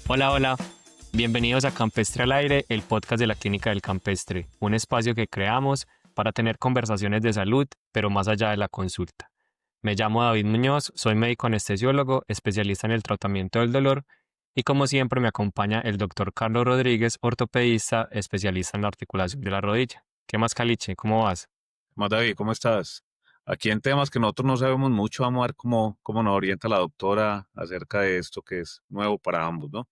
Hola, hola. Bienvenidos a Campestre al Aire, el podcast de la Clínica del Campestre, un espacio que creamos para tener conversaciones de salud, pero más allá de la consulta. Me llamo David Muñoz, soy médico anestesiólogo, especialista en el tratamiento del dolor, y como siempre me acompaña el doctor Carlos Rodríguez, ortopedista, especialista en la articulación de la rodilla. ¿Qué más, Caliche? ¿Cómo vas? Más David, ¿cómo estás? Aquí en temas que nosotros no sabemos mucho, vamos a ver cómo nos orienta la doctora acerca de esto que es nuevo para ambos, ¿no?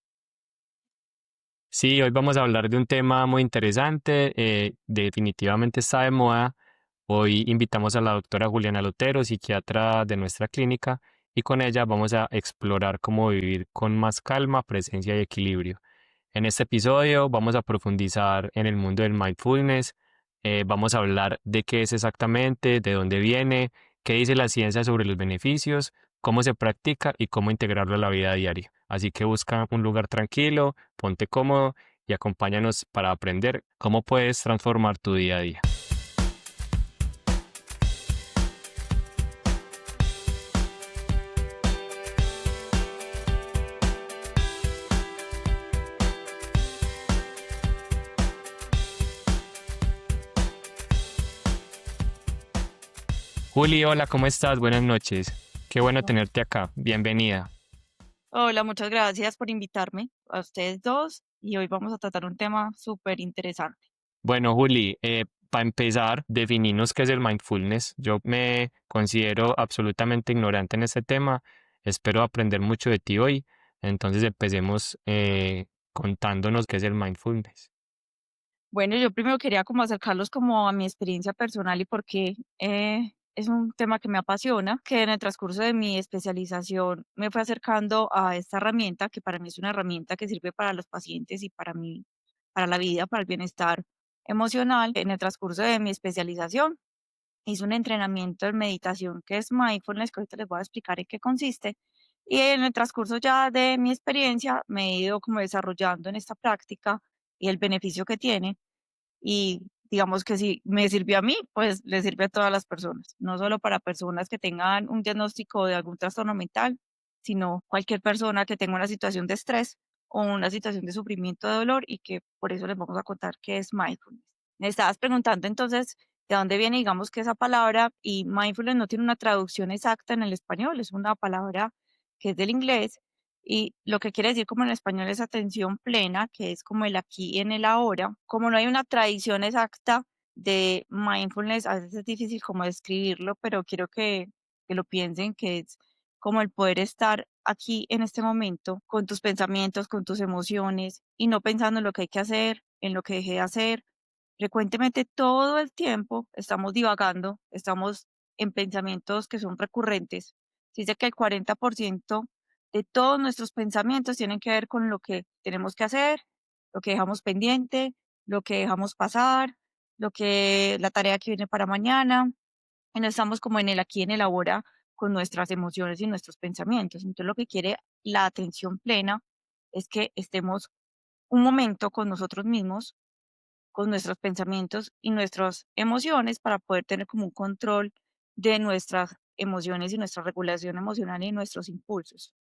Sí, hoy vamos a hablar de un tema muy interesante, definitivamente está de moda. Hoy invitamos a la doctora Juliana Lotero, psiquiatra de nuestra clínica, y con ella vamos a explorar cómo vivir con más calma, presencia y equilibrio. En este episodio vamos a profundizar en el mundo del mindfulness, vamos a hablar de qué es exactamente, de dónde viene, qué dice la ciencia sobre los beneficios, cómo se practica y cómo integrarlo a la vida diaria. Así que busca un lugar tranquilo, ponte cómodo y acompáñanos para aprender cómo puedes transformar tu día a día. Juli, hola, ¿cómo estás? Buenas noches. Qué bueno tenerte acá. Bienvenida. Hola, muchas gracias por invitarme a ustedes dos y hoy vamos a tratar un tema súper interesante. Bueno, Juli, para empezar, definirnos qué es el mindfulness. Yo me considero absolutamente ignorante en este tema. Espero aprender mucho de ti hoy. Entonces empecemos contándonos qué es el mindfulness. Bueno, yo primero quería como acercarlos como a mi experiencia personal y porque es un tema que me apasiona, que en el transcurso de mi especialización me fue acercando a esta herramienta, que para mí es una herramienta que sirve para los pacientes y para mí, para la vida, para el bienestar emocional. En el transcurso de mi especialización hice un entrenamiento en meditación que es mindfulness, que ahorita les voy a explicar en qué consiste. Y en el transcurso ya de mi experiencia me he ido como desarrollando en esta práctica y el beneficio que tiene. Y digamos que si me sirvió a mí, pues le sirve a todas las personas, no solo para personas que tengan un diagnóstico de algún trastorno mental, sino cualquier persona que tenga una situación de estrés o una situación de sufrimiento, de dolor y que por eso les vamos a contar qué es mindfulness. Me estabas preguntando entonces de dónde viene, digamos que esa palabra, y mindfulness no tiene una traducción exacta en el español, es una palabra que es del inglés y lo que quiere decir como en español es atención plena, que es como el aquí y en el ahora. Como no hay una tradición exacta de mindfulness, a veces es difícil como describirlo, pero quiero que lo piensen, que es como el poder estar aquí en este momento con tus pensamientos, con tus emociones y no pensando en lo que hay que hacer, en lo que dejé de hacer. Frecuentemente todo el tiempo estamos divagando, estamos en pensamientos que son recurrentes. Se dice que el 40% de todos nuestros pensamientos tienen que ver con lo que tenemos que hacer, lo que dejamos pendiente, lo que dejamos pasar, la tarea que viene para mañana, y no estamos como en el aquí, en el ahora, con nuestras emociones y nuestros pensamientos. Entonces, lo que quiere la atención plena es que estemos un momento con nosotros mismos, con nuestros pensamientos y nuestras emociones para poder tener como un control de nuestras emociones y nuestra regulación emocional y nuestros impulsos.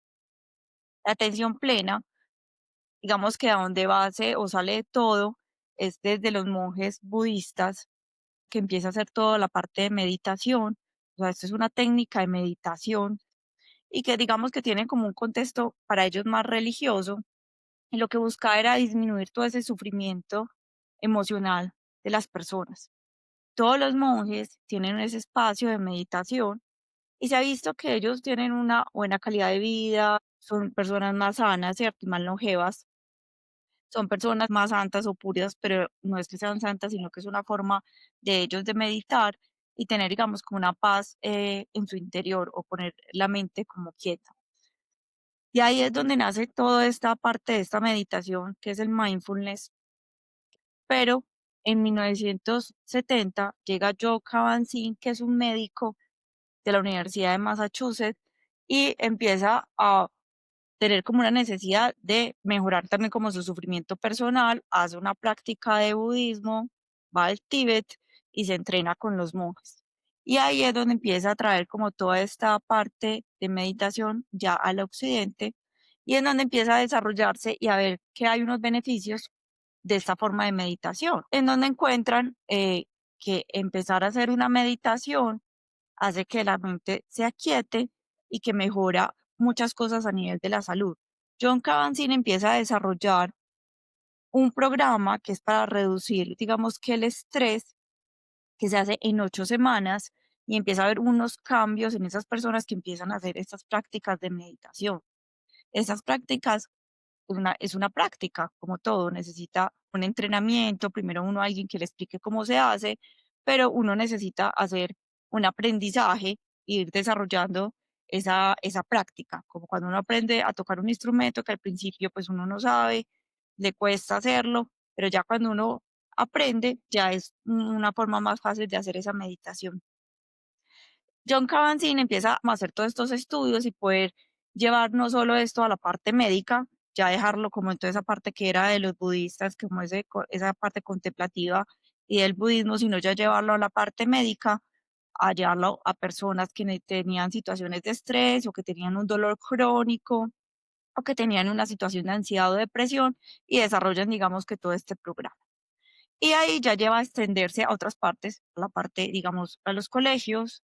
La atención plena, digamos que a donde base o sale de todo, es desde los monjes budistas, que empieza a hacer toda la parte de meditación. O sea, esto es una técnica de meditación y que digamos que tiene como un contexto para ellos más religioso, y lo que buscaba era disminuir todo ese sufrimiento emocional de las personas. Todos los monjes tienen ese espacio de meditación y se ha visto que ellos tienen una buena calidad de vida, son personas más sanas, ¿cierto? Y más longevas, son personas más santas o puras, pero no es que sean santas, sino que es una forma de ellos de meditar y tener, digamos, como una paz en su interior o poner la mente como quieta. Y ahí es donde nace toda esta parte de esta meditación, que es el mindfulness. Pero en 1970 llega Joe Kabat-Zinn, que es un médico de la Universidad de Massachusetts, y empieza a tener como una necesidad de mejorar también como su sufrimiento personal, hace una práctica de budismo, va al Tíbet y se entrena con los monjes. Y ahí es donde empieza a traer como toda esta parte de meditación ya al occidente y en donde empieza a desarrollarse y a ver que hay unos beneficios de esta forma de meditación, en donde encuentran que empezar a hacer una meditación hace que la mente se aquiete y que mejora muchas cosas a nivel de la salud. John Kabat-Zinn empieza a desarrollar un programa que es para reducir, digamos que el estrés, que se hace en 8 semanas, y empieza a haber unos cambios en esas personas que empiezan a hacer estas prácticas de meditación. Esas prácticas es una práctica, como todo, necesita un entrenamiento, primero uno alguien que le explique cómo se hace, pero uno necesita hacer un aprendizaje e ir desarrollando esa práctica, como cuando uno aprende a tocar un instrumento que al principio pues uno no sabe, le cuesta hacerlo, pero ya cuando uno aprende, ya es una forma más fácil de hacer esa meditación. John Kabat-Zinn empieza a hacer todos estos estudios y poder llevar no solo esto a la parte médica, ya dejarlo como en toda esa parte que era de los budistas, como esa parte contemplativa y del budismo, sino ya llevarlo a la parte médica, a llevarlo a personas que tenían situaciones de estrés o que tenían un dolor crónico o que tenían una situación de ansiedad o depresión y desarrollan, digamos que todo este programa. Y ahí ya lleva a extenderse a otras partes, a la parte, digamos, a los colegios,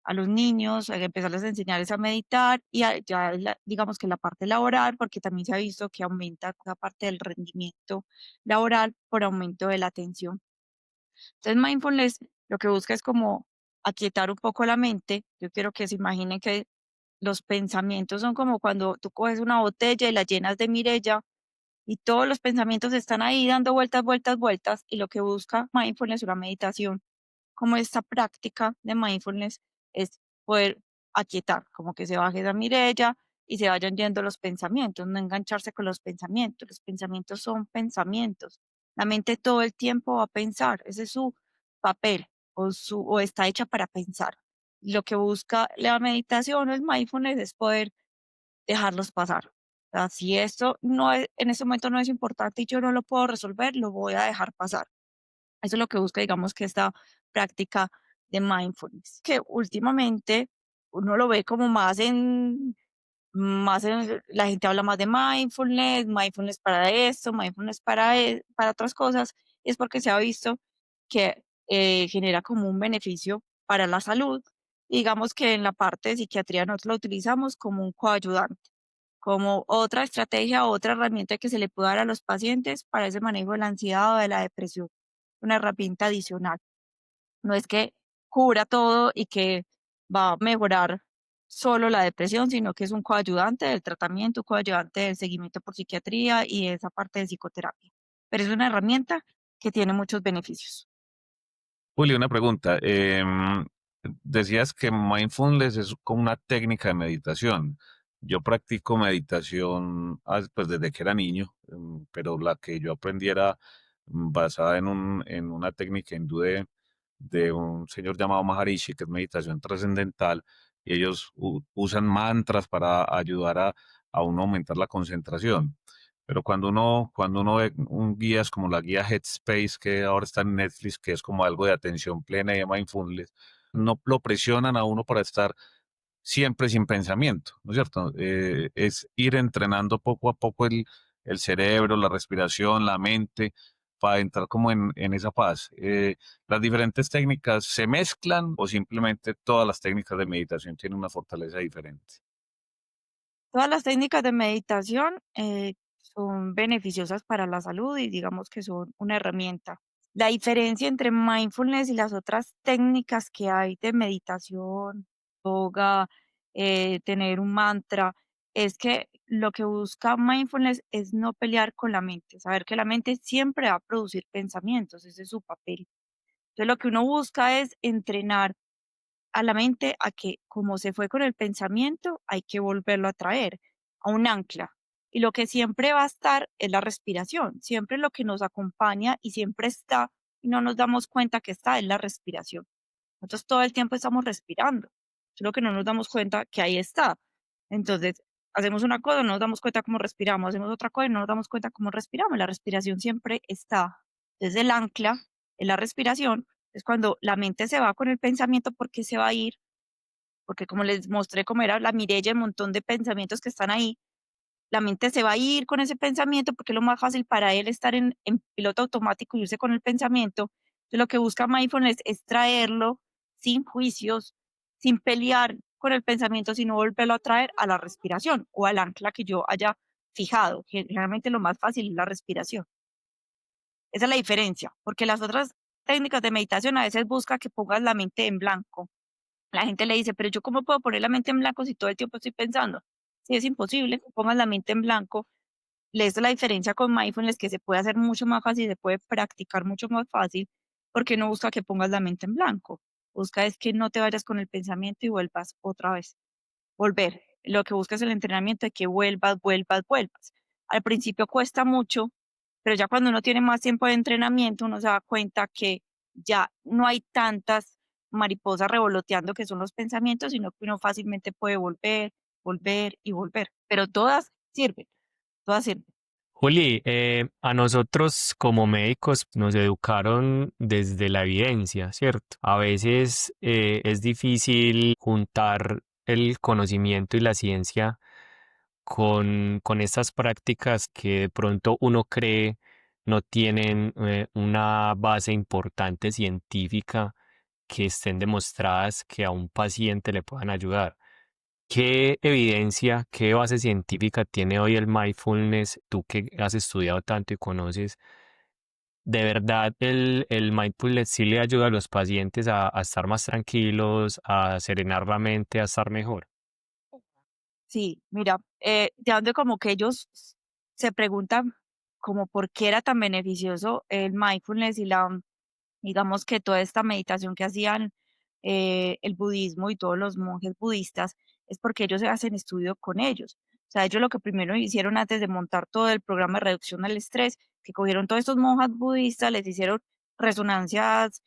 a los niños, a empezarles a enseñarles a meditar y ya digamos que la parte laboral, porque también se ha visto que aumenta la parte del rendimiento laboral por aumento de la atención. Entonces, mindfulness lo que busca es como aquietar un poco la mente. Yo quiero que se imaginen que los pensamientos son como cuando tú coges una botella y la llenas de Mirella y todos los pensamientos están ahí dando vueltas, vueltas, vueltas, y lo que busca mindfulness, una meditación como esta práctica de mindfulness, es poder aquietar, como que se baje esa mirella y se vayan yendo los pensamientos, no engancharse con los pensamientos. Los pensamientos son pensamientos. La mente todo el tiempo va a pensar, ese es su papel o está hecha para pensar. Lo que busca la meditación o el mindfulness es poder dejarlos pasar. O sea, si esto no es, en este momento no es importante y yo no lo puedo resolver, lo voy a dejar pasar. Eso es lo que busca, digamos, que esta práctica de mindfulness, que últimamente uno lo ve como la gente habla más de mindfulness, mindfulness para esto, mindfulness para otras cosas, es porque se ha visto que genera como un beneficio para la salud. Y digamos que en la parte de psiquiatría nosotros lo utilizamos como un coayudante, como otra estrategia, otra herramienta que se le puede dar a los pacientes para ese manejo de la ansiedad o de la depresión, una herramienta adicional. No es que cura todo y que va a mejorar solo la depresión, sino que es un coayudante del tratamiento, un coayudante del seguimiento por psiquiatría y esa parte de psicoterapia. Pero es una herramienta que tiene muchos beneficios. Juli, una pregunta. Decías que mindfulness es como una técnica de meditación. Yo practico meditación pues, desde que era niño, pero la que yo aprendí era basada en una técnica hindú de un señor llamado Maharishi, que es meditación trascendental, y ellos usan mantras para ayudar a uno a aumentar la concentración. Pero cuando uno ve guías como la guía Headspace, que ahora está en Netflix, que es como algo de atención plena y de mindfulness, no lo presionan a uno para estar siempre sin pensamiento, ¿no es cierto? Es ir entrenando poco a poco el cerebro, la respiración, la mente, para entrar como en esa paz. ¿Las diferentes técnicas se mezclan o simplemente todas las técnicas de meditación tienen una fortaleza diferente? Todas las técnicas de meditación son beneficiosas para la salud y digamos que son una herramienta. La diferencia entre mindfulness y las otras técnicas que hay de meditación, yoga, tener un mantra, es que lo que busca mindfulness es no pelear con la mente, saber que la mente siempre va a producir pensamientos, ese es su papel. Entonces lo que uno busca es entrenar a la mente a que como se fue con el pensamiento, hay que volverlo a traer a un ancla. Y lo que siempre va a estar es la respiración, siempre lo que nos acompaña y siempre está y no nos damos cuenta que está es la respiración. Nosotros todo el tiempo estamos respirando, solo que no nos damos cuenta que ahí está. Entonces, hacemos una cosa, no nos damos cuenta cómo respiramos, hacemos otra cosa y no nos damos cuenta cómo respiramos. La respiración siempre está. Desde el ancla, en la respiración, es cuando la mente se va con el pensamiento porque se va a ir, porque como les mostré cómo era la mirella, el montón de pensamientos que están ahí, la mente se va a ir con ese pensamiento porque es lo más fácil para él estar en piloto automático y irse con el pensamiento. Entonces, lo que busca mindfulness es traerlo sin juicios, sin pelear con el pensamiento, sino volverlo a traer a la respiración o al ancla que yo haya fijado. Generalmente lo más fácil es la respiración. Esa es la diferencia, porque las otras técnicas de meditación a veces busca que pongas la mente en blanco. La gente le dice, pero yo cómo puedo poner la mente en blanco si todo el tiempo estoy pensando. Sí, es imposible que pongas la mente en blanco. Esa es la diferencia con mindfulness, que se puede hacer mucho más fácil, se puede practicar mucho más fácil, porque no busca que pongas la mente en blanco. Busca es que no te vayas con el pensamiento y vuelvas otra vez. Volver. Lo que busca es el entrenamiento de que vuelvas, vuelvas, vuelvas. Al principio cuesta mucho, pero ya cuando uno tiene más tiempo de entrenamiento, uno se da cuenta que ya no hay tantas mariposas revoloteando que son los pensamientos, sino que uno fácilmente puede volver, volver y volver. Pero todas sirven, todas sirven. Juli, a nosotros como médicos nos educaron desde la evidencia, ¿cierto? A veces es difícil juntar el conocimiento y la ciencia con estas prácticas que de pronto uno cree no tienen una base importante científica que estén demostradas que a un paciente le puedan ayudar. ¿Qué evidencia, qué base científica tiene hoy el mindfulness? Tú que has estudiado tanto y conoces, ¿de verdad el mindfulness sí le ayuda a los pacientes a estar más tranquilos, a serenar la mente, a estar mejor? Sí, mira, de donde como que ellos se preguntan como por qué era tan beneficioso el mindfulness y digamos que toda esta meditación que hacían el budismo y todos los monjes budistas, es porque ellos hacen estudio con ellos. O sea, ellos lo que primero hicieron antes de montar todo el programa de reducción al estrés, que cogieron todos estos monjas budistas, les hicieron resonancias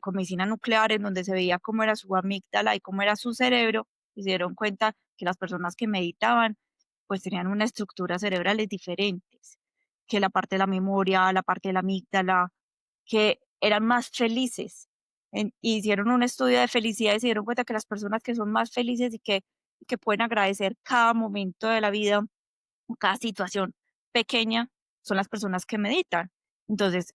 con medicina nuclear en donde se veía cómo era su amígdala y cómo era su cerebro, y se dieron cuenta que las personas que meditaban pues tenían unas estructuras cerebrales diferentes, que la parte de la memoria, la parte de la amígdala, que eran más felices. Hicieron un estudio de felicidad y se dieron cuenta que las personas que son más felices y que pueden agradecer cada momento de la vida, cada situación pequeña, son las personas que meditan. Entonces,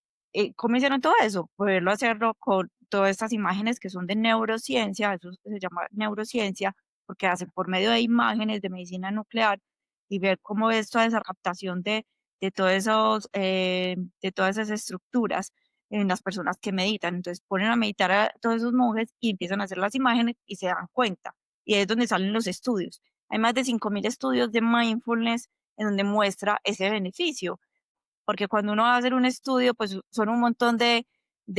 ¿cómo hicieron todo eso? Poderlo hacerlo con todas estas imágenes que son de neurociencia, eso se llama neurociencia, porque hacen por medio de imágenes de medicina nuclear y ver cómo es toda esa captación de, todos esos, de todas esas estructuras en las personas que meditan. Entonces ponen a meditar a todos esos monjes y empiezan a hacer las imágenes y se dan cuenta. Y ahí es donde salen los estudios. Hay más de 5.000 estudios de mindfulness en donde muestra ese beneficio, porque cuando uno va a hacer un estudio, pues son un montón de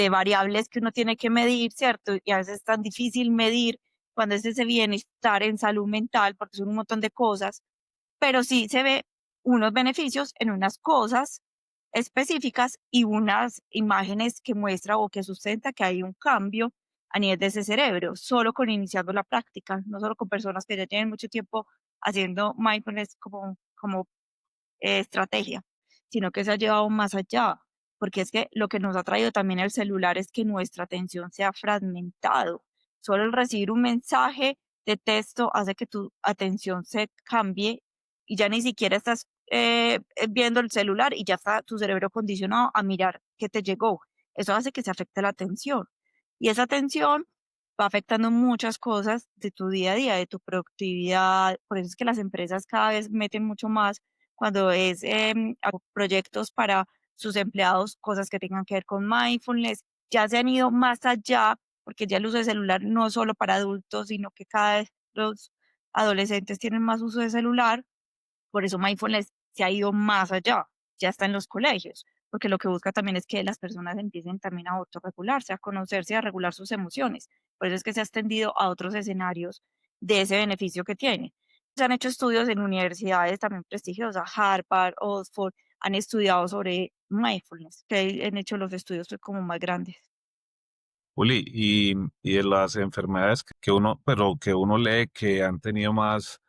variables que uno tiene que medir, ¿cierto? Y a veces es tan difícil medir cuando es ese bienestar en salud mental, porque son un montón de cosas, pero sí se ve unos beneficios en unas cosas específicas y unas imágenes que muestra o que sustenta que hay un cambio a nivel de ese cerebro, solo con iniciando la práctica, no solo con personas que ya tienen mucho tiempo haciendo mindfulness como estrategia, sino que se ha llevado más allá, porque es que lo que nos ha traído también el celular es que nuestra atención se ha fragmentado. Solo el recibir un mensaje de texto hace que tu atención se cambie y ya ni siquiera estás viendo el celular y ya está tu cerebro condicionado a mirar qué te llegó. Eso hace que se afecte la atención. Y esa atención va afectando muchas cosas de tu día a día, de tu productividad. Por eso es que las empresas cada vez meten mucho más cuando es proyectos para sus empleados, cosas que tengan que ver con mindfulness, ya se han ido más allá, porque ya el uso de celular no es solo para adultos, sino que cada vez los adolescentes tienen más uso de celular, por eso mindfulness se ha ido más allá, ya está en los colegios, porque lo que busca también es que las personas empiecen también a autorregularse, a conocerse, a regular sus emociones. Por eso es que se ha extendido a otros escenarios de ese beneficio que tiene. Se han hecho estudios en universidades también prestigiosas, Harvard, Oxford, han estudiado sobre mindfulness, que han hecho los estudios pues, como más grandes. Juli, y de las enfermedades que uno, pero que uno lee que han tenido más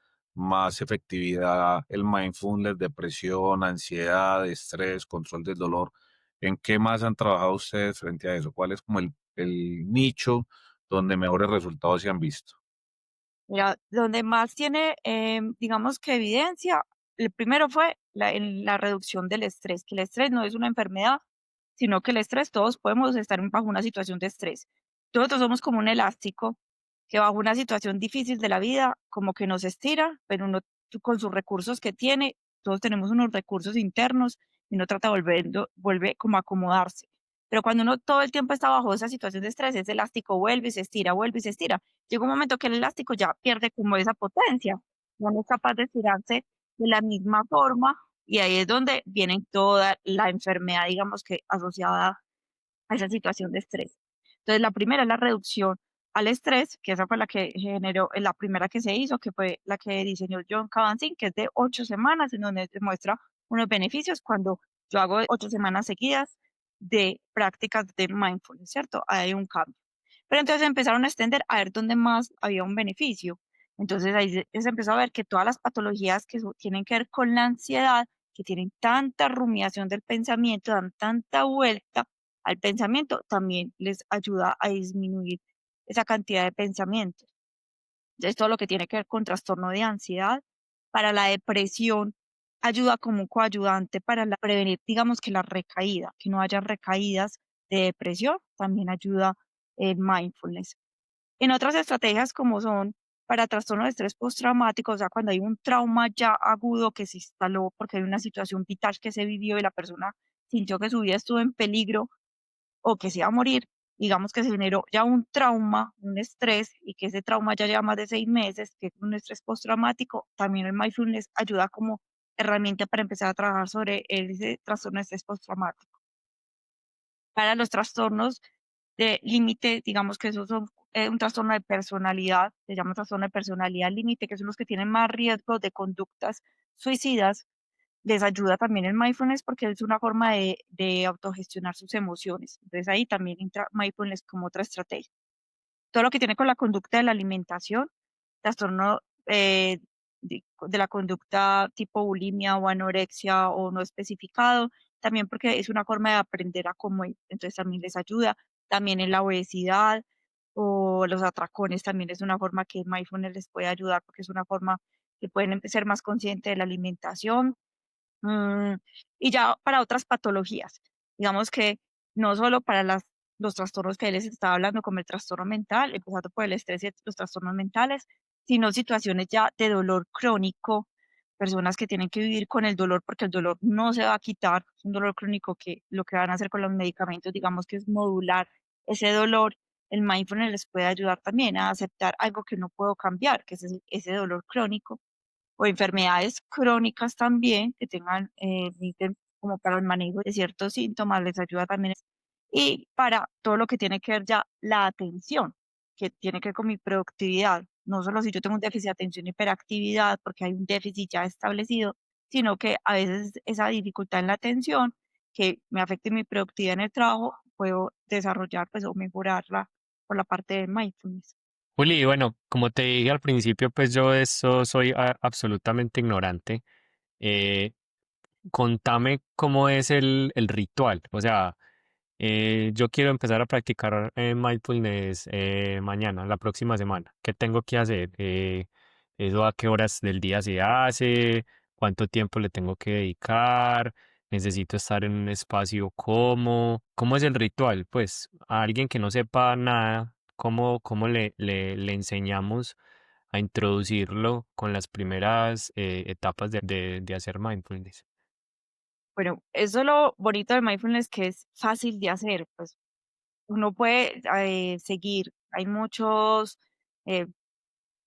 efectividad, el mindfulness, depresión, ansiedad, estrés, control del dolor, ¿en qué más han trabajado ustedes frente a eso? ¿Cuál es como el nicho donde mejores resultados se han visto? Mira, donde más tiene, digamos que evidencia el primero fue en la reducción del estrés, que el estrés no es una enfermedad, sino que el estrés, todos podemos estar bajo una situación de estrés. Todos somos como un elástico que bajo una situación difícil de la vida, como que nos estira, pero uno con sus recursos que tiene, todos tenemos unos recursos internos y uno trata de vuelve como a acomodarse. Pero cuando uno todo el tiempo está bajo esa situación de estrés, ese elástico vuelve y se estira, vuelve y se estira. Llega un momento que el elástico ya pierde como esa potencia, ya no es capaz de estirarse de la misma forma y ahí es donde viene toda la enfermedad, digamos que asociada a esa situación de estrés. Entonces, la primera es la reducción al estrés, que esa fue la que generó, la primera que se hizo, que fue la que diseñó John Kabat-Zinn, que es de 8 semanas, en donde demuestra unos beneficios cuando yo hago 8 semanas seguidas de prácticas de mindfulness, ¿cierto? Hay un cambio. Pero entonces empezaron a extender a ver dónde más había un beneficio. Entonces ahí se empezó a ver que todas las patologías que tienen que ver con la ansiedad, que tienen tanta rumiación del pensamiento, dan tanta vuelta al pensamiento, también les ayuda a disminuir esa cantidad de pensamientos. Entonces, todo lo que tiene que ver con trastorno de ansiedad, para la depresión, ayuda como un coayudante para prevenir, digamos que la recaída, que no haya recaídas de depresión, también ayuda el mindfulness. En otras estrategias como son para trastorno de estrés postraumático, o sea, cuando hay un trauma ya agudo que se instaló porque hay una situación vital que se vivió y la persona sintió que su vida estuvo en peligro o que se iba a morir, digamos que se generó ya un trauma, un estrés, y que ese trauma ya lleva más de 6 meses, que es un estrés postraumático, también el mindfulness ayuda como herramienta para empezar a trabajar sobre ese trastorno de estrés postraumático. Para los trastornos de límite, digamos que esos son un trastorno de personalidad, se llama trastorno de personalidad límite, que son los que tienen más riesgo de conductas suicidas, les ayuda también el mindfulness porque es una forma de autogestionar sus emociones. Entonces ahí también entra mindfulness como otra estrategia. Todo lo que tiene con la conducta de la alimentación, trastorno de la conducta tipo bulimia o anorexia o no especificado, también porque es una forma de aprender a comer, entonces también les ayuda. También en la obesidad o los atracones también es una forma que mindfulness les puede ayudar porque es una forma que pueden ser más conscientes de la alimentación. Mm, y ya para otras patologías, digamos que no solo para los trastornos que les estaba hablando, como el trastorno mental, empezando por el estrés y los trastornos mentales, sino situaciones ya de dolor crónico, personas que tienen que vivir con el dolor porque el dolor no se va a quitar, es un dolor crónico que lo que van a hacer con los medicamentos, digamos que es modular ese dolor. El mindfulness les puede ayudar también a aceptar algo que no puedo cambiar, que es ese dolor crónico o enfermedades crónicas también que tengan necesiten como para el manejo de ciertos síntomas, les ayuda también. Y para todo lo que tiene que ver ya la atención, que tiene que ver con mi productividad, no solo si yo tengo un déficit de atención y hiperactividad, porque hay un déficit ya establecido, sino que a veces esa dificultad en la atención que me afecte mi productividad en el trabajo, puedo desarrollar pues o mejorarla por la parte de mindfulness. Juli, bueno, como te dije al principio, pues yo de eso soy absolutamente ignorante. Eh, Contame cómo es el ritual. O sea, yo quiero empezar a practicar mindfulness mañana, la próxima semana. ¿Qué tengo que hacer? ¿Eso a qué horas del día se hace? ¿Cuánto tiempo le tengo que dedicar? ¿Necesito estar en un espacio cómo? ¿Cómo es el ritual? Pues a alguien que no sepa nada, ¿cómo le enseñamos a introducirlo con las primeras etapas de hacer mindfulness? Bueno, eso es lo bonito del mindfulness que es fácil de hacer, pues uno puede seguir, hay muchos eh,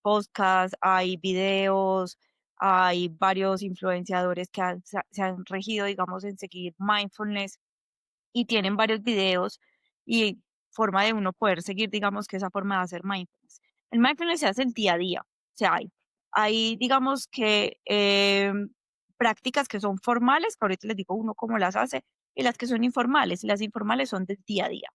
podcasts, hay videos, hay varios influenciadores que se han regido, digamos, en seguir mindfulness y tienen varios videos y forma de uno poder seguir, digamos, que esa forma de hacer mindfulness. El mindfulness se hace el día a día, o sea, hay digamos que prácticas que son formales, que ahorita les digo uno cómo las hace, y las que son informales, y las informales son del día a día.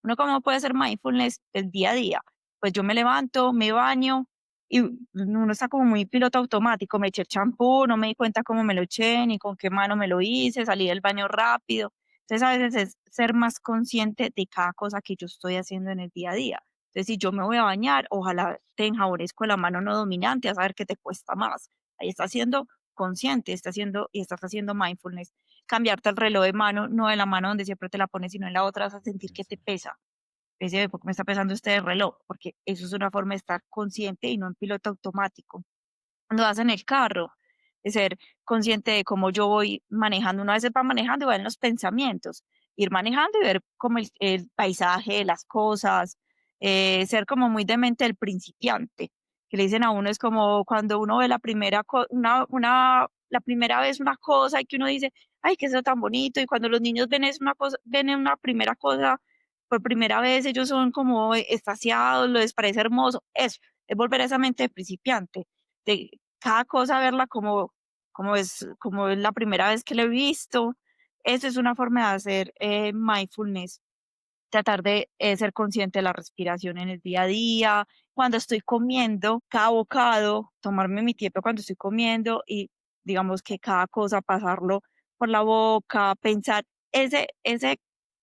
Uno cómo puede hacer mindfulness del día a día, pues yo me levanto, me baño, y uno está como muy piloto automático, me eché el champú, no me di cuenta cómo me lo eché, ni con qué mano me lo hice, salí del baño rápido. Entonces, a veces es ser más consciente de cada cosa que yo estoy haciendo en el día a día. Entonces, si yo me voy a bañar, ojalá te enjabones con la mano no dominante, a saber qué te cuesta más. Ahí está haciendo consciente, estás haciendo mindfulness. Cambiarte el reloj de mano, no de la mano donde siempre te la pones, sino en la otra, vas a sentir que te pesa. Ese, ¿por qué me está pesando este reloj? Porque eso es una forma de estar consciente y no en piloto automático. Cuando vas en el carro, de ser consciente de cómo yo voy manejando. Uno a veces va manejando y va en los pensamientos, ir manejando y ver como el paisaje, las cosas, ser como muy de mente del principiante, que le dicen a uno es como cuando uno ve la primera vez una cosa y que uno dice, ay, qué es eso tan bonito, y cuando los niños ven es una cosa, ven una primera cosa por primera vez, ellos son como extasiados, les parece hermoso, eso, es volver a esa mente de principiante de cada cosa verla como es la primera vez que lo he visto. Eso es una forma de hacer mindfulness, tratar de ser consciente de la respiración en el día a día, cuando estoy comiendo, cada bocado, tomarme mi tiempo cuando estoy comiendo y digamos que cada cosa pasarlo por la boca, pensar ese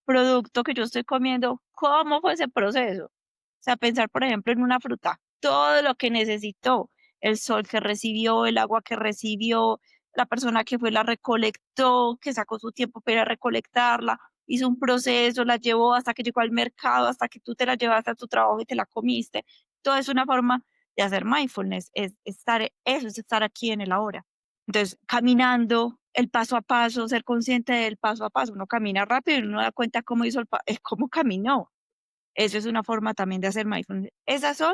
producto que yo estoy comiendo, ¿cómo fue ese proceso? O sea, pensar, por ejemplo, en una fruta, todo lo que necesitó, el sol que recibió, el agua que recibió, la persona que fue la recolectó, que sacó su tiempo para ir a recolectarla, hizo un proceso, la llevó hasta que llegó al mercado, hasta que tú te la llevaste a tu trabajo y te la comiste. Todo es una forma de hacer mindfulness, eso es estar aquí en el ahora. Entonces, caminando, el paso a paso, ser consciente del paso a paso. Uno camina rápido y uno da cuenta cómo hizo cómo caminó. Eso es una forma también de hacer mindfulness. Esas son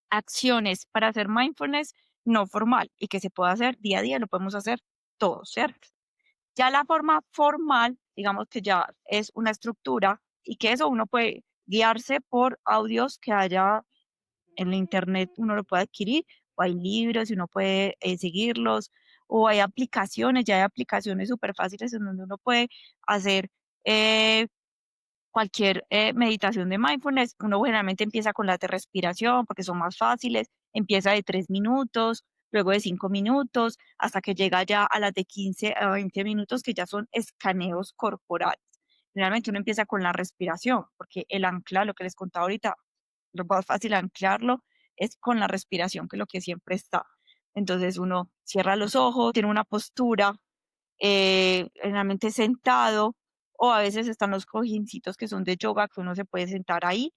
acciones para hacer mindfulness no formal y que se puede hacer día a día, lo podemos hacer todos, ¿cierto? Ya la forma formal, digamos que ya es una estructura y que eso uno puede guiarse por audios que haya en la internet, uno lo puede adquirir, o hay libros y uno puede seguirlos, o hay aplicaciones, ya hay aplicaciones súper fáciles en donde uno puede hacer eh, cualquier meditación de mindfulness. Uno generalmente empieza con las de respiración porque son más fáciles, empieza de 3 minutos, luego de 5 minutos, hasta que llega ya a las de 15 a 20 minutos, que ya son escaneos corporales. Generalmente uno empieza con la respiración, porque el ancla, lo que les contaba ahorita, lo más fácil anclarlo es con la respiración, que es lo que siempre está. Entonces uno cierra los ojos, tiene una postura generalmente sentado, o a veces están los cojincitos que son de yoga, que uno se puede sentar ahí.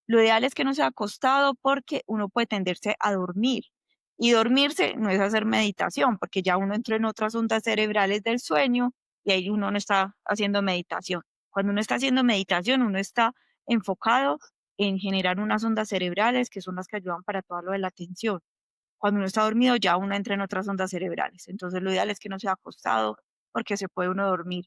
Lo ideal es que no sea acostado porque uno puede tenderse a dormir. Y dormirse no es hacer meditación, porque ya uno entra en otras ondas cerebrales del sueño y ahí uno no está haciendo meditación. Cuando uno está haciendo meditación, uno está enfocado en generar unas ondas cerebrales que son las que ayudan para todo lo de la atención. Cuando uno está dormido, ya uno entra en otras ondas cerebrales. Entonces, lo ideal es que no sea acostado porque se puede uno dormir.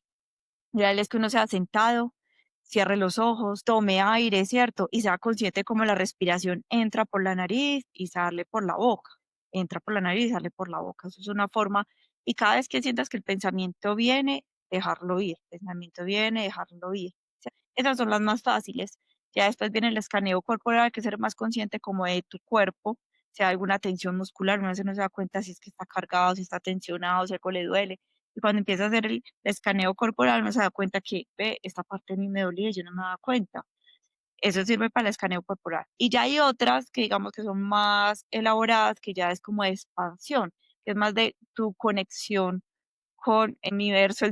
Lo ideal es que uno sea sentado, cierre los ojos, tome aire, ¿cierto? Y sea consciente cómo la respiración entra por la nariz y sale por la boca. Entra por la nariz y sale por la boca. Eso es una forma. Y cada vez que sientas que el pensamiento viene, dejarlo ir. El pensamiento viene, dejarlo ir. O sea, esas son las más fáciles. Ya después viene el escaneo corporal, que es ser más consciente como de tu cuerpo, si hay alguna tensión muscular, uno a veces no se da cuenta si es que está cargado, si está tensionado, si algo le duele. Y cuando empieza a hacer el escaneo corporal, uno se da cuenta que ve, esta parte a mí me dolía y yo no me daba cuenta. Eso sirve para el escaneo corporal. Y ya hay otras que digamos que son más elaboradas, que ya es como de expansión, que es más de tu conexión con el universo,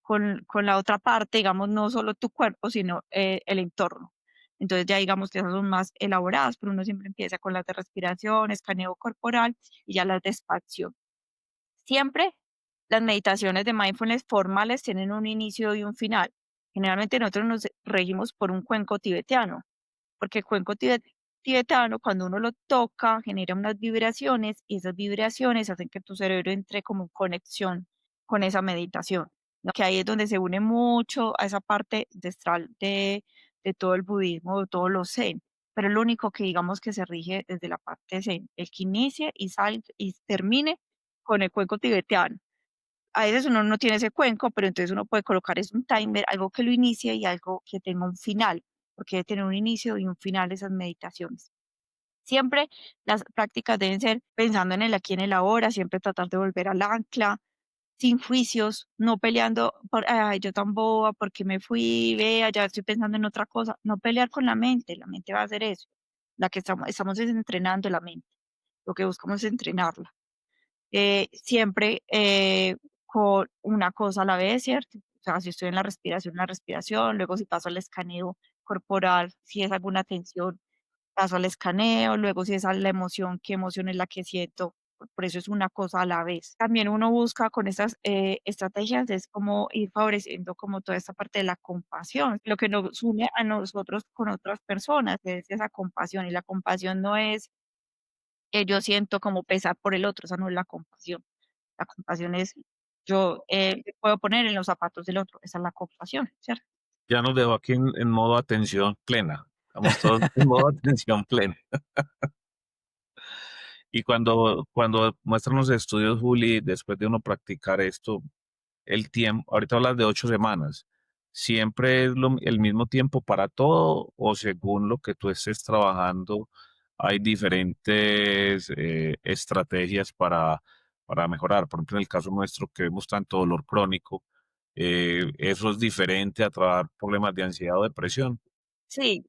con la otra parte, digamos, no solo tu cuerpo, sino el entorno. Entonces ya digamos que esas son más elaboradas, pero uno siempre empieza con las de respiración, escaneo corporal y ya las de expansión. Siempre las meditaciones de mindfulness formales tienen un inicio y un final. Generalmente nosotros nos regimos por un cuenco tibetano, porque el cuenco tibetano, cuando uno lo toca, genera unas vibraciones y esas vibraciones hacen que tu cerebro entre como en conexión con esa meditación, ¿no? Que ahí es donde se une mucho a esa parte ancestral de todo el budismo, de todos los zen, pero es lo único que digamos que se rige desde la parte zen, el que inicie y y termine con el cuenco tibetano. A veces uno no tiene ese cuenco, pero entonces uno puede colocar es un timer, algo que lo inicie y algo que tenga un final, porque debe tener un inicio y un final esas meditaciones. Siempre las prácticas deben ser pensando en el aquí, en el ahora, siempre tratar de volver al ancla, sin juicios, no peleando por, ay, yo tan boba, porque me fui, vea, ya estoy pensando en otra cosa. No pelear con la mente va a hacer eso. La que estamos es entrenando la mente, lo que buscamos es entrenarla. siempre con una cosa a la vez, ¿cierto? O sea, si estoy en la respiración, luego si paso al escaneo corporal, si es alguna tensión, paso al escaneo, luego si es a la emoción, qué emoción es la que siento. Por eso es una cosa a la vez. También uno busca con estas estrategias es como ir favoreciendo como toda esta parte de la compasión, lo que nos une a nosotros con otras personas, es esa compasión. Y la compasión no es que yo siento como pesar por el otro, esa no es la compasión. La compasión es yo me puedo poner en los zapatos del otro, esa es la compasión, ¿cierto? Ya nos dejó aquí en modo atención plena. Estamos todos en modo atención plena. Y cuando muestran los estudios, Juli, después de uno practicar esto, el tiempo, ahorita hablas de 8 semanas, ¿siempre es el mismo tiempo para todo o según lo que tú estés trabajando, hay diferentes estrategias para mejorar? Por ejemplo, en el caso nuestro que vemos tanto dolor crónico, eso es diferente a tratar problemas de ansiedad o depresión. Sí,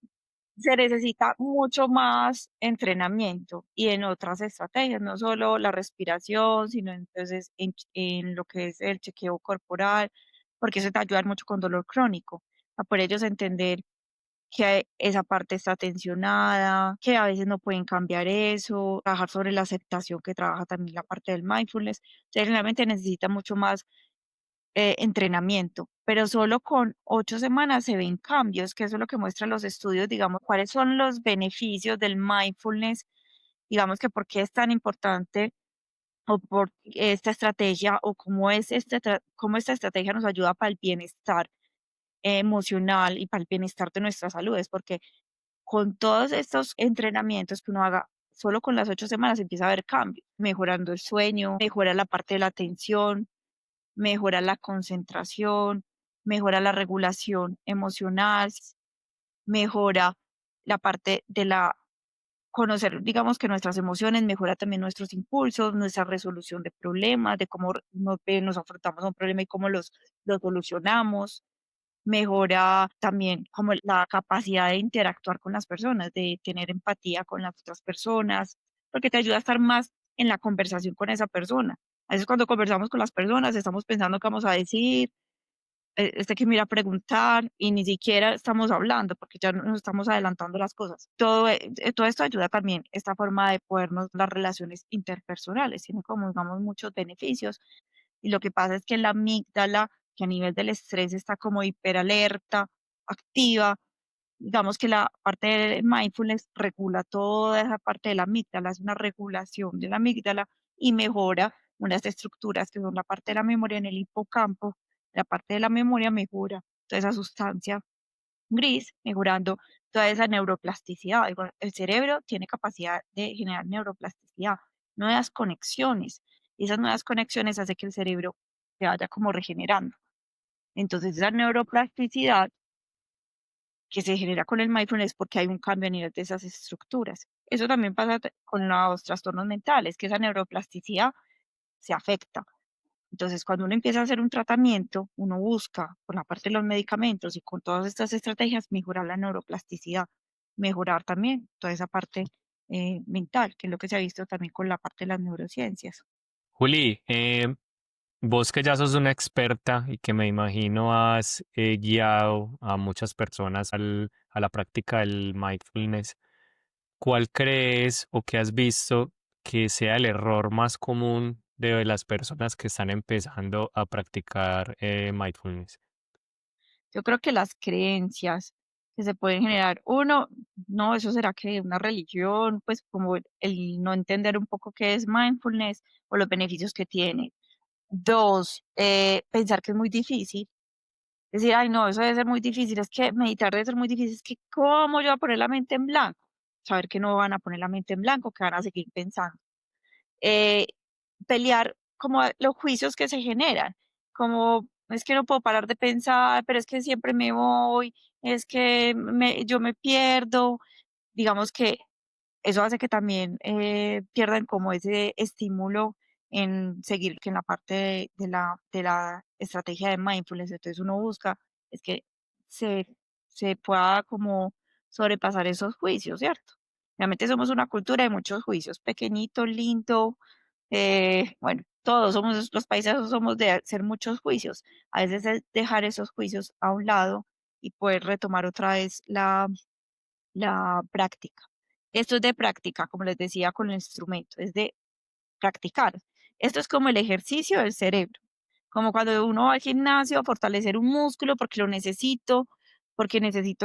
se necesita mucho más entrenamiento y en otras estrategias, no solo la respiración, sino entonces en lo que es el chequeo corporal, porque eso te ayuda mucho con dolor crónico, a por ellos entender que esa parte está tensionada, que a veces no pueden cambiar eso, trabajar sobre la aceptación que trabaja también la parte del mindfulness. Entonces, realmente necesita mucho más entrenamiento, pero solo con 8 semanas se ven cambios, que eso es lo que muestran los estudios, digamos, cuáles son los beneficios del mindfulness, digamos que por qué es tan importante o por esta estrategia o cómo es cómo esta estrategia nos ayuda para el bienestar emocional y para el bienestar de nuestra salud, es porque con todos estos entrenamientos que uno haga, solo con las 8 semanas empieza a haber cambios, mejorando el sueño, mejora la parte de la atención, mejora la concentración, mejora la regulación emocional, mejora la parte de la conocer, digamos que nuestras emociones, mejora también nuestros impulsos, nuestra resolución de problemas, de cómo nos afrontamos a un problema y cómo los solucionamos, mejora también como la capacidad de interactuar con las personas, de tener empatía con las otras personas, porque te ayuda a estar más en la conversación con esa persona. A veces cuando conversamos con las personas estamos pensando qué vamos a decir, este que me irá a preguntar y ni siquiera estamos hablando porque ya nos estamos adelantando las cosas. Todo esto ayuda también, esta forma de podernos las relaciones interpersonales, tiene como digamos muchos beneficios y lo que pasa es que la amígdala, que a nivel del estrés está como hiperalerta, activa, digamos que la parte de mindfulness regula toda esa parte de la amígdala, es una regulación de la amígdala y mejora unas estructuras que son la parte de la memoria en el hipocampo, la parte de la memoria mejora toda esa sustancia gris, mejorando toda esa neuroplasticidad. El cerebro tiene capacidad de generar neuroplasticidad, nuevas conexiones, y esas nuevas conexiones hace que el cerebro se vaya como regenerando. Entonces, esa neuroplasticidad que se genera con el mindfulness porque hay un cambio a nivel de esas estructuras. Eso también pasa con los trastornos mentales, que esa neuroplasticidad se afecta. Entonces, cuando uno empieza a hacer un tratamiento, uno busca con la parte de los medicamentos y con todas estas estrategias mejorar la neuroplasticidad, mejorar también toda esa parte mental, que es lo que se ha visto también con la parte de las neurociencias. Juli, vos que ya sos una experta y que me imagino has guiado a muchas personas a la práctica del mindfulness, ¿cuál crees o qué has visto que sea el error más común de las personas que están empezando a practicar mindfulness? Yo creo que las creencias que se pueden generar, uno, no, eso será que una religión, pues como el no entender un poco qué es mindfulness o los beneficios que tiene. Dos, pensar que es muy difícil. Decir, ay, no, eso debe ser muy difícil, es que meditar debe ser muy difícil, es que ¿cómo yo voy a poner la mente en blanco? Saber que no van a poner la mente en blanco, que van a seguir pensando. eh, Pelear como los juicios que se generan, como es que no puedo parar de pensar, pero es que siempre me voy, es que yo me pierdo, digamos que eso hace que también pierdan como ese estímulo en seguir que en la parte de la estrategia de mindfulness. Entonces uno busca es que se, se pueda como sobrepasar esos juicios, ¿cierto? Realmente somos una cultura de muchos juicios, pequeñito, lindo, Bueno, todos somos, los paisanos somos de hacer muchos juicios. A veces es dejar esos juicios a un lado y poder retomar otra vez la práctica. Esto es de práctica, como les decía con el instrumento, es de practicar. Esto es como el ejercicio del cerebro, como cuando uno va al gimnasio a fortalecer un músculo porque necesito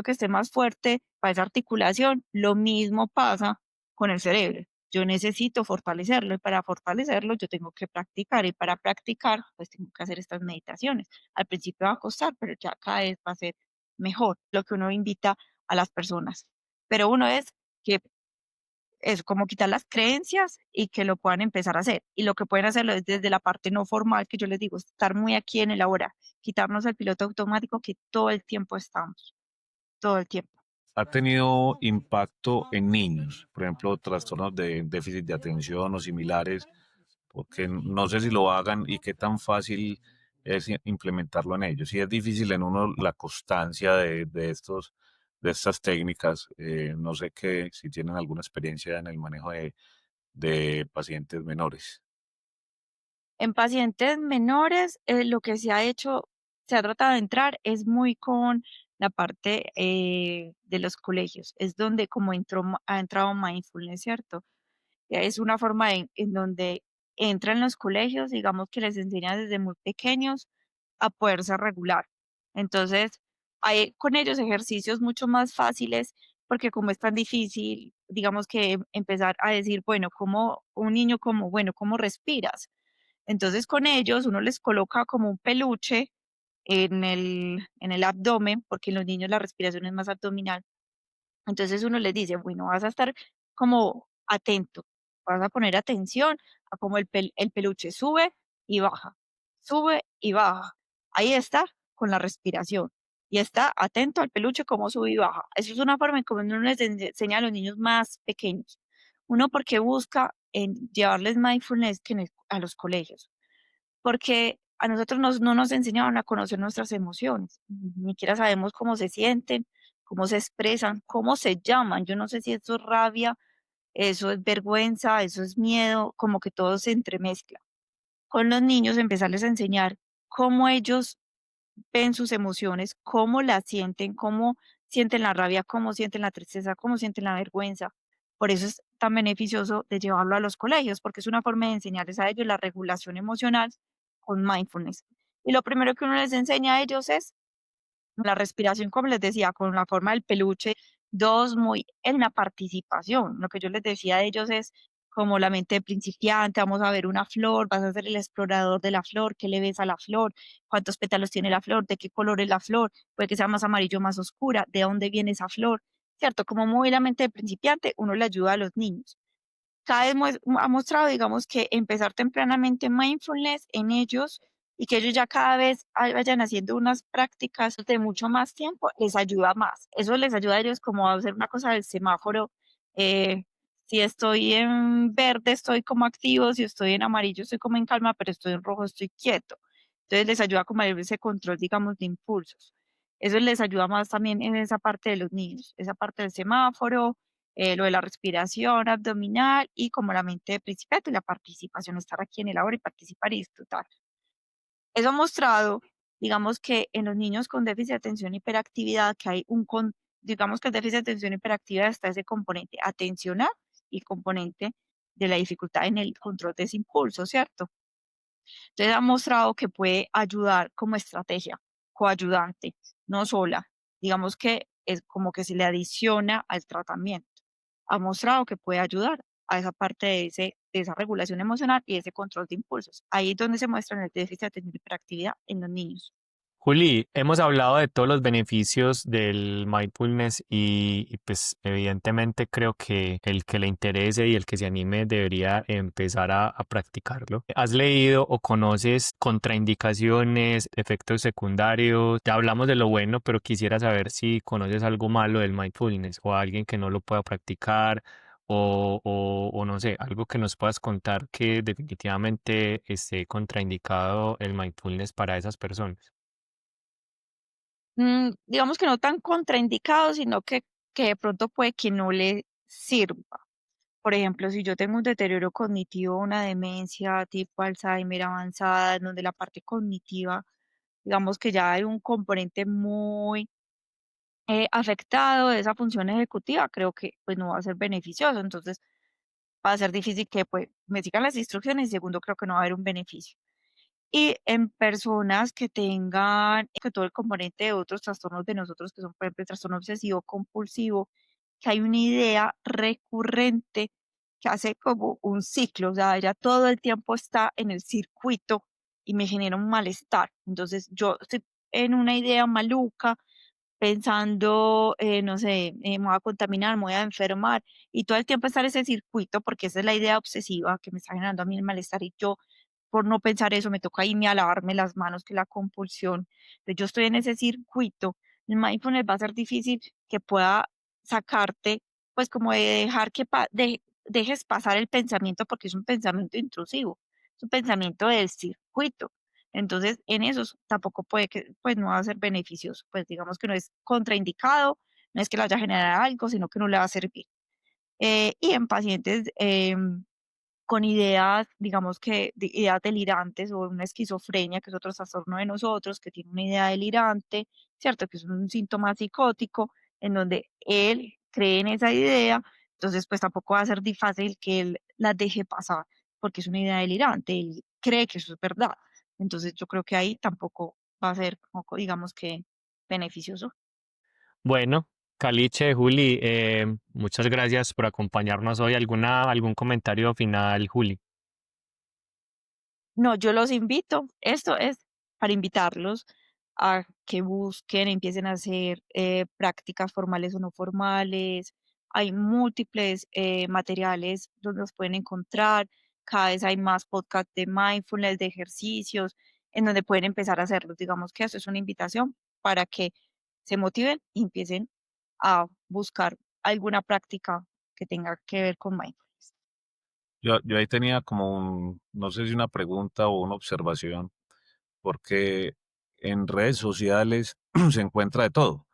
que esté más fuerte para esa articulación. Lo mismo pasa con el cerebro. Yo necesito fortalecerlo y para fortalecerlo yo tengo que practicar y para practicar pues tengo que hacer estas meditaciones. Al principio va a costar, pero ya cada vez va a ser mejor lo que uno invita a las personas. Pero uno es que es como quitar las creencias y que lo puedan empezar a hacer. Y lo que pueden hacerlo es desde la parte no formal, que yo les digo, estar muy aquí en el ahora, quitarnos el piloto automático que todo el tiempo estamos, todo el tiempo. ¿Ha tenido impacto en niños? Por ejemplo, trastornos de déficit de atención o similares, porque no sé si lo hagan y qué tan fácil es implementarlo en ellos. Si es difícil en uno la constancia de estas técnicas, no sé qué, si tienen alguna experiencia en el manejo de pacientes menores. En pacientes menores, lo que se ha hecho, se ha tratado de entrar, es muy con la parte de los colegios. Es donde como ha entrado mindfulness, ¿cierto? Es una forma en donde entran los colegios, digamos que les enseña desde muy pequeños a poderse regular. Entonces, hay con ellos ejercicios mucho más fáciles porque como es tan difícil, digamos que empezar a decir, bueno, como un niño como, bueno, ¿cómo respiras? Entonces, con ellos uno les coloca como un peluche en el abdomen, porque en los niños la respiración es más abdominal. Entonces uno les dice, bueno, vas a estar como atento, vas a poner atención a cómo el peluche sube y baja. Ahí está con la respiración. Y está atento al peluche cómo sube y baja. Eso es una forma en cómo uno les enseña a los niños más pequeños. Uno porque busca en llevarles mindfulness a los colegios porque a nosotros no nos enseñaban a conocer nuestras emociones, ni siquiera sabemos cómo se sienten, cómo se expresan, cómo se llaman. Yo no sé si eso es rabia, eso es vergüenza, eso es miedo, como que todo se entremezcla. Con los niños empezarles a enseñar cómo ellos ven sus emociones, cómo las sienten, cómo sienten la rabia, cómo sienten la tristeza, cómo sienten la vergüenza. Por eso es tan beneficioso de llevarlo a los colegios, porque es una forma de enseñarles a ellos la regulación emocional con mindfulness. Y lo primero que uno les enseña a ellos es la respiración, como les decía, con la forma del peluche. Dos, muy en la participación. Lo que yo les decía a ellos es como la mente de principiante, vamos a ver una flor, vas a ser el explorador de la flor, qué le ves a la flor, cuántos pétalos tiene la flor, de qué color es la flor, puede que sea más amarillo, más oscura, de dónde viene esa flor, ¿cierto? Como muy la mente de principiante, uno le ayuda a los niños cada vez ha mostrado, digamos, que empezar tempranamente mindfulness en ellos y que ellos ya cada vez vayan haciendo unas prácticas de mucho más tiempo, les ayuda más. Eso les ayuda a ellos como a hacer una cosa del semáforo. eh, si estoy en verde, estoy como activo, si estoy en amarillo, estoy como en calma, pero estoy en rojo, estoy quieto. Entonces les ayuda como a ese control, digamos, de impulsos. Eso les ayuda más también en esa parte de los niños, esa parte del semáforo, lo de la respiración abdominal y como la mente de principiante y la participación, estar aquí en el ahora y participar y disfrutar. Eso ha mostrado, digamos que en los niños con déficit de atención y hiperactividad, que hay digamos que el déficit de atención y hiperactividad está ese componente atencional y componente de la dificultad en el control de ese impulso, ¿cierto? Entonces ha mostrado que puede ayudar como estrategia, coayudante, no sola. Digamos que es como que se le adiciona al tratamiento. Ha mostrado que puede ayudar a esa parte de esa regulación emocional y ese control de impulsos. Ahí es donde se muestra el déficit de atención y hiperactividad en los niños. Juli, hemos hablado de todos los beneficios del mindfulness y pues evidentemente creo que le interese y el que se anime debería empezar a practicarlo. ¿Has leído o conoces contraindicaciones, efectos secundarios? Ya hablamos de lo bueno, pero quisiera saber si conoces algo malo del mindfulness o alguien que no lo pueda practicar o no sé, algo que nos puedas contar que definitivamente esté contraindicado el mindfulness para esas personas. Digamos que no tan contraindicado, sino que de pronto puede que no le sirva. Por ejemplo, si yo tengo un deterioro cognitivo, una demencia tipo Alzheimer avanzada, en donde la parte cognitiva, digamos que ya hay un componente muy afectado de esa función ejecutiva, creo que pues no va a ser beneficioso. Entonces va a ser difícil que pues me sigan las instrucciones y segundo, creo que no va a haber un beneficio. Y en personas que tengan que todo el componente de otros trastornos de nosotros, que son, por ejemplo, el trastorno obsesivo compulsivo, que hay una idea recurrente que hace como un ciclo, o sea, ella todo el tiempo está en el circuito y me genera un malestar. Entonces, yo estoy en una idea maluca, pensando, no sé, me voy a contaminar, me voy a enfermar, y todo el tiempo estar en ese circuito, porque esa es la idea obsesiva que me está generando a mí el malestar, y yo, por no pensar eso, me toca irme a lavarme las manos, que es la compulsión. Entonces, yo estoy en ese circuito. El mindfulness va a ser difícil que pueda sacarte, pues como de dejar que dejes pasar el pensamiento, porque es un pensamiento intrusivo, es un pensamiento del circuito. Entonces, en esos tampoco puede que, pues no va a ser beneficioso, pues digamos que no es contraindicado, no es que le vaya a generar algo, sino que no le va a servir. Y en pacientes con ideas, digamos que ideas delirantes o una esquizofrenia, que es otro trastorno de nosotros, que tiene una idea delirante, ¿cierto? Que es un síntoma psicótico en donde él cree en esa idea, entonces pues tampoco va a ser fácil que él la deje pasar, porque es una idea delirante, él cree que eso es verdad. Entonces yo creo que ahí tampoco va a ser, como, digamos que, beneficioso. Bueno, Caliche, Juli, muchas gracias por acompañarnos hoy. ¿Algún comentario final, Juli? No, yo los invito, esto es para invitarlos a que busquen, empiecen a hacer prácticas formales o no formales. Hay múltiples materiales donde los pueden encontrar. Cada vez hay más podcasts de mindfulness, de ejercicios, en donde pueden empezar a hacerlos. Digamos que eso es una invitación para que se motiven y empiecen a buscar alguna práctica que tenga que ver con mindfulness. Yo ahí tenía como no sé si una pregunta o una observación, porque en redes sociales se encuentra de todo.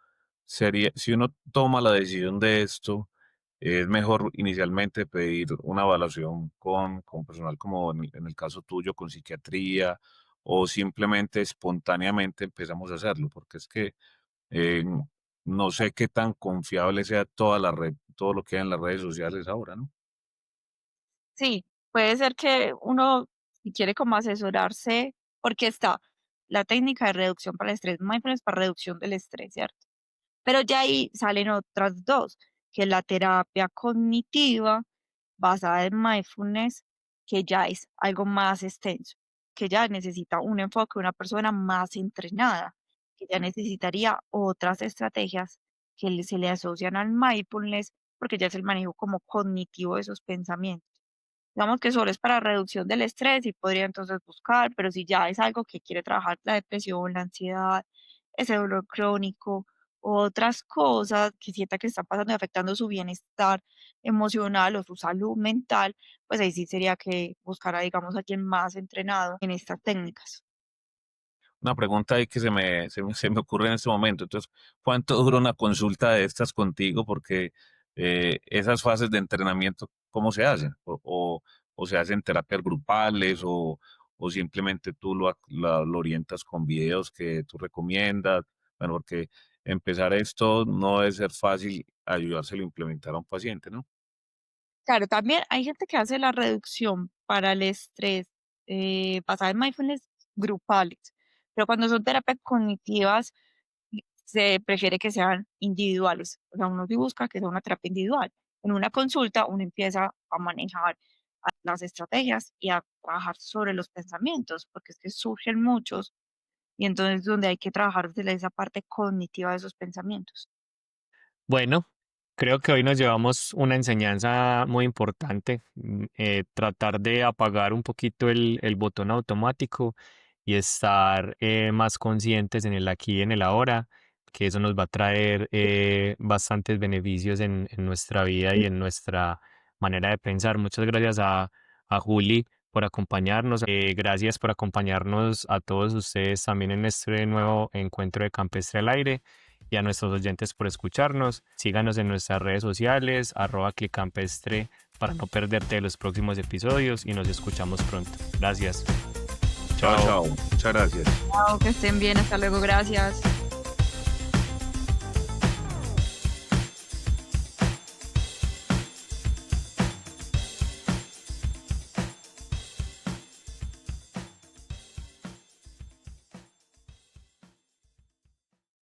Si uno toma la decisión de esto, es mejor inicialmente pedir una evaluación con personal como en el caso tuyo, con psiquiatría, o simplemente espontáneamente empezamos a hacerlo, porque es que eh, no sé qué tan confiable sea toda la red, todo lo que hay en las redes sociales ahora, ¿no? Sí, puede ser que uno, si quiere como asesorarse, porque está la técnica de reducción para el estrés, mindfulness para reducción del estrés, ¿cierto? Pero ya ahí salen otras dos, que es la terapia cognitiva basada en mindfulness, que ya es algo más extenso, que ya necesita un enfoque, una persona más entrenada, que ya necesitaría otras estrategias que se le asocian al mindfulness, porque ya es el manejo como cognitivo de esos pensamientos. Digamos que solo es para reducción del estrés y podría entonces buscar, pero si ya es algo que quiere trabajar la depresión, la ansiedad, ese dolor crónico, otras cosas que sienta que están pasando y afectando su bienestar emocional o su salud mental, pues ahí sí sería que buscara, digamos, a quien más entrenado en estas técnicas. Una pregunta ahí que se me ocurre en este momento. Entonces, ¿cuánto dura una consulta de estas contigo? Porque esas fases de entrenamiento, ¿cómo se hacen? O se hacen terapias grupales o simplemente tú lo orientas con videos que tú recomiendas. Bueno, porque empezar esto no debe ser fácil ayudárselo a implementar a un paciente, ¿no? Claro, también hay gente que hace la reducción para el estrés basada en mindfulness grupales, pero cuando son terapias cognitivas se prefiere que sean individuales. O sea, uno sí busca que sea una terapia individual. En una consulta uno empieza a manejar las estrategias y a trabajar sobre los pensamientos, porque es que surgen muchos y entonces donde hay que trabajar desde esa parte cognitiva de esos pensamientos. Bueno, creo que hoy nos llevamos una enseñanza muy importante, tratar de apagar un poquito el botón automático y estar más conscientes en el aquí y en el ahora, que eso nos va a traer bastantes beneficios en nuestra vida y en nuestra manera de pensar. Muchas gracias a Juli por acompañarnos. Gracias por acompañarnos a todos ustedes también en este nuevo encuentro de Campestre al Aire y a nuestros oyentes por escucharnos. Síganos en nuestras redes sociales, @clicampestre para no perderte los próximos episodios y nos escuchamos pronto. Gracias. Chao, chao. Muchas gracias. Chao, que estén bien, hasta luego, gracias.